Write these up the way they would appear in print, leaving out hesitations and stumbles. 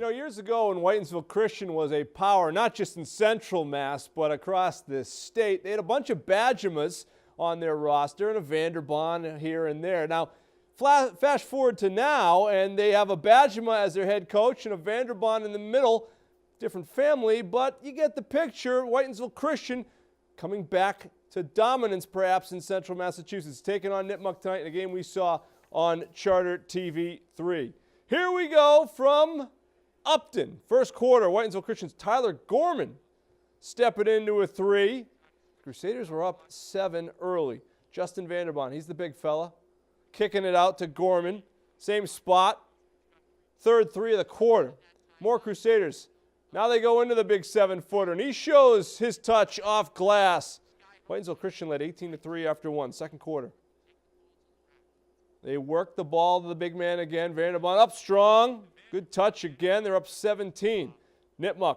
know, years ago when Whitensville Christian was a power, not just in Central Mass, but across the state, they had a bunch of Badgemas on their roster and a Vanderbond here and there. Now, fast forward to now, and they have a Badgema as their head coach and a Vanderbond in the middle. Different family, but you get the picture. Whitensville Christian coming back to dominance, perhaps, in Central Massachusetts, taking on Nipmuc tonight in a game we saw on Charter TV 3. Here we go from Upton. First quarter, Whitensville Christian's Tyler Gorman stepping into a three. Crusaders were up 7 early. Justin Vanderbond, he's the big fella, kicking it out to Gorman. Same spot. Third three of the quarter. More Crusaders. Now they go into the big 7-footer, and he shows his touch off glass. Whitensville Christian led 18-3 after one, second quarter. They work the ball to the big man again. Vanderbond up strong. Good touch again. They're up 17. Nipmuc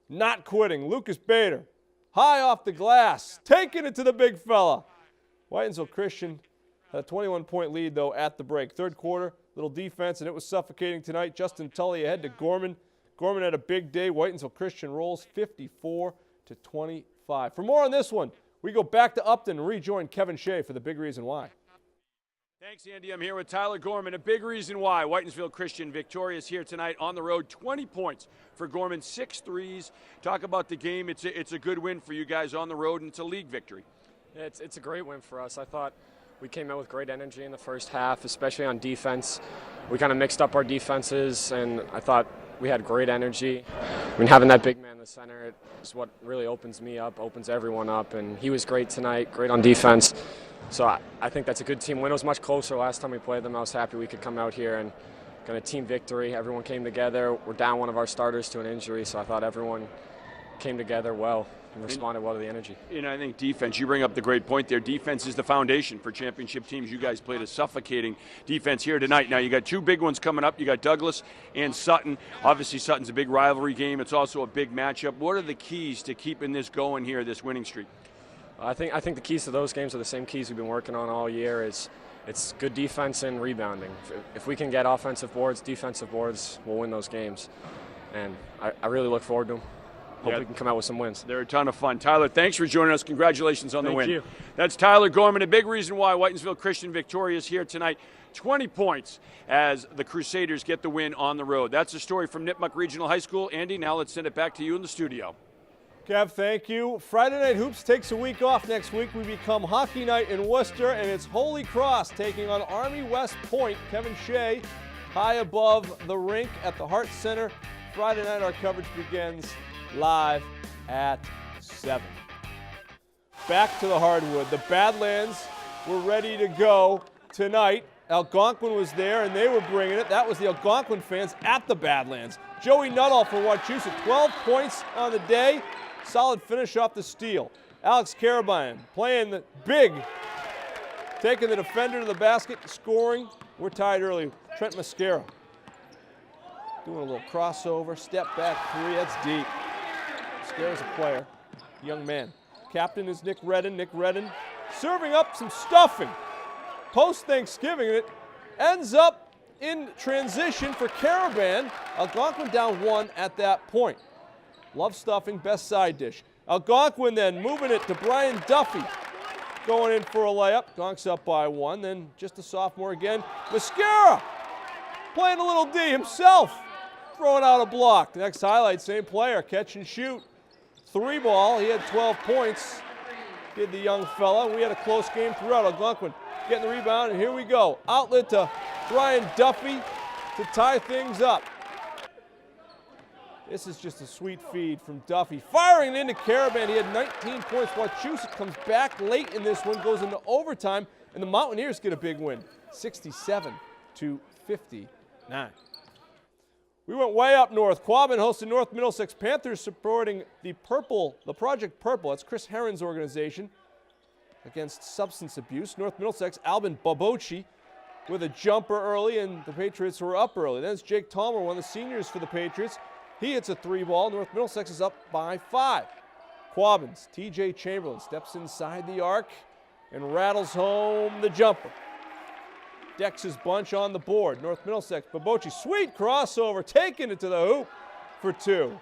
not quitting. Lucas Bader high off the glass, taking it to the big fella. Whitensville Christian had a 21-point lead, though, at the break. Third quarter, little defense, and it was suffocating tonight. Justin Tully ahead to Gorman. Gorman had a big day. Whitensville Christian rolls 54-25. For more on this one, we go back to Upton and rejoin Kevin Shea for the big reason why. Thanks, Andy. I'm here with Tyler Gorman. A big reason why Whitensville Christian victorious here tonight on the road. 20 points for Gorman, 6 threes. Talk about the game. It's a good win for you guys on the road, and it's a league victory. Yeah, it's a great win for us. I thought we came out with great energy in the first half, especially on defense. We kind of mixed up our defenses, and I thought we had great energy. I mean, having that big man in the center is what really opens me up, opens everyone up, and he was great tonight, great on defense. So I think that's a good team win. It was much closer last time we played them. I was happy we could come out here and get a team victory. Everyone came together. We're down one of our starters to an injury, so I thought everyone came together well and responded well to the energy. And I think defense, you bring up the great point there. Defense is the foundation for championship teams. You guys played a suffocating defense here tonight. Now you got 2 big ones coming up. You got Douglas and Sutton. Obviously Sutton's a big rivalry game. It's also a big matchup. What are the keys to keeping this going here, this winning streak? I think the keys to those games are the same keys we've been working on all year. It's good defense and rebounding. If we can get offensive boards, defensive boards, we'll win those games. And I really look forward to them. Hope we can come out with some wins. They're a ton of fun. Tyler, thanks for joining us. Congratulations on the win. Thank you. That's Tyler Gorman. A big reason why Whitensville Christian victorious here tonight. 20 points as the Crusaders get the win on the road. That's a story from Nipmuc Regional High School. Andy, now let's send it back to you in the studio. Kev, thank you. Friday Night Hoops takes a week off next week. We become Hockey Night in Worcester, and it's Holy Cross taking on Army West Point. Kevin Shea high above the rink at the Hart Center. Friday night, our coverage begins live at 7. Back to the hardwood. The Badlands were ready to go tonight. Algonquin was there, and they were bringing it. That was the Algonquin fans at the Badlands. Joey Nuttall for Wachusett, 12 points on the day. Solid finish off the steal. Alex Carabine playing the big, taking the defender to the basket, scoring. We're tied early. Trent Mascara doing a little crossover, step back 3. That's deep. Mascara's a player, young man. Captain is Nick Redden. Nick Redden serving up some stuffing. Post-Thanksgiving, it ends up in transition for Carabine. Algonquin down 1 at that point. Love stuffing, best side dish. Algonquin then moving it to Brian Duffy. Going in for a layup. Gonks up by 1. Then just a sophomore again. Mascara playing a little D himself. Throwing out a block. The next highlight, same player. Catch and shoot. 3 ball. He had 12 points. Did the young fella. We had a close game throughout. Algonquin getting the rebound. And here we go. Outlet to Brian Duffy to tie things up. This is just a sweet feed from Duffy. Firing into Carabine. He had 19 points. Wachusett comes back late in this one, goes into overtime, and the Mountaineers get a big win, 67-59. We went way up north. Quabbin hosted North Middlesex Panthers, supporting the Project Purple. That's Chris Herron's organization against substance abuse. North Middlesex, Albin Bobochi with a jumper early, and the Patriots were up early. Then it's Jake Talmer, one of the seniors for the Patriots. He hits a 3-ball. North Middlesex is up by 5. Quabbin's TJ Chamberlain steps inside the arc and rattles home the jumper. decks his bunch on the board. North Middlesex, Babocci, sweet crossover, taking it to the hoop for 2.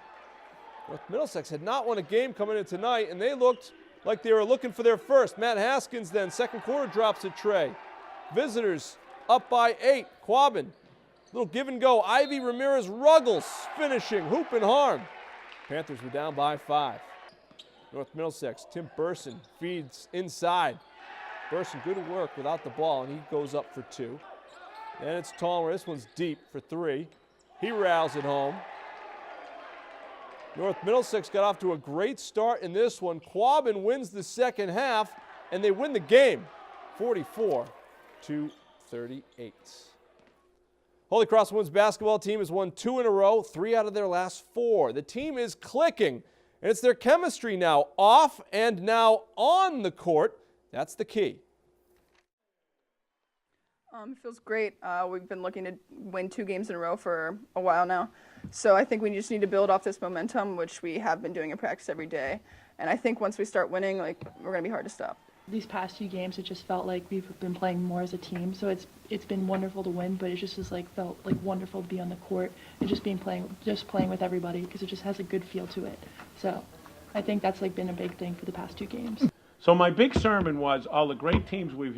North Middlesex had not won a game coming in tonight, and they looked like they were looking for their first. Matt Haskins then, second quarter, drops a tray. Visitors up by 8. Quabbin, little give and go. Ivy Ramirez Ruggles finishing, hoop and harm. Panthers were down by 5. North Middlesex, Tim Burson feeds inside. Burson, good work without the ball, and he goes up for 2. And it's Tallmer. This one's deep for 3. He rails it home. North Middlesex got off to a great start in this one. Quabbin wins the second half, and they win the game, 44-38. Holy Cross women's basketball team has won 2 in a row, 3 out of their last 4. The team is clicking, and it's their chemistry now off and now on the court. That's the key. It feels great. We've been looking to win 2 games in a row for a while now. So I think we just need to build off this momentum, which we have been doing in practice every day. And I think once we start winning, we're going to be hard to stop. These past 2 games, it just felt like we've been playing more as a team. So it's been wonderful to win, but it just felt like wonderful to be on the court and just playing with everybody, because it just has a good feel to it. So I think that's been a big thing for the past 2 games. So my big sermon was all the great teams we've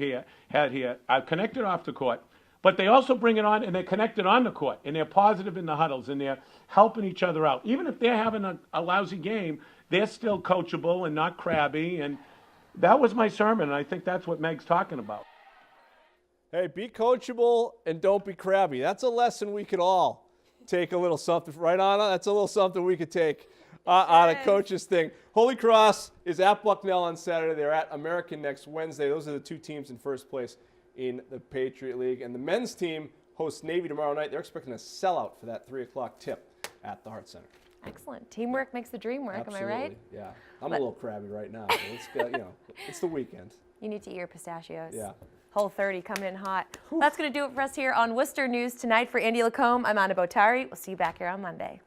had here are connected off the court, but they also bring it on and they're connected on the court, and they're positive in the huddles, and they're helping each other out. Even if they're having a lousy game, they're still coachable and not crabby, and that was my sermon, and I think that's what Meg's talking about. Hey, be coachable and don't be crabby. That's a lesson we could all take a little something, right, Anna? That's a little something we could take out of Coach's thing. Holy Cross is at Bucknell on Saturday. They're at American next Wednesday. Those are the 2 teams in first place in the Patriot League. And the men's team hosts Navy tomorrow night. They're expecting a sellout for that 3 o'clock tip at the Hart Center. Excellent. Teamwork makes the dream work, Absolutely. Am I right? Yeah. I'm a little crabby right now. But it's got, it's the weekend. You need to eat your pistachios. Yeah. Whole 30 coming in hot. Well, that's going to do it for us here on Worcester News tonight. For Andy Lacombe, I'm Anna Botari. We'll see you back here on Monday.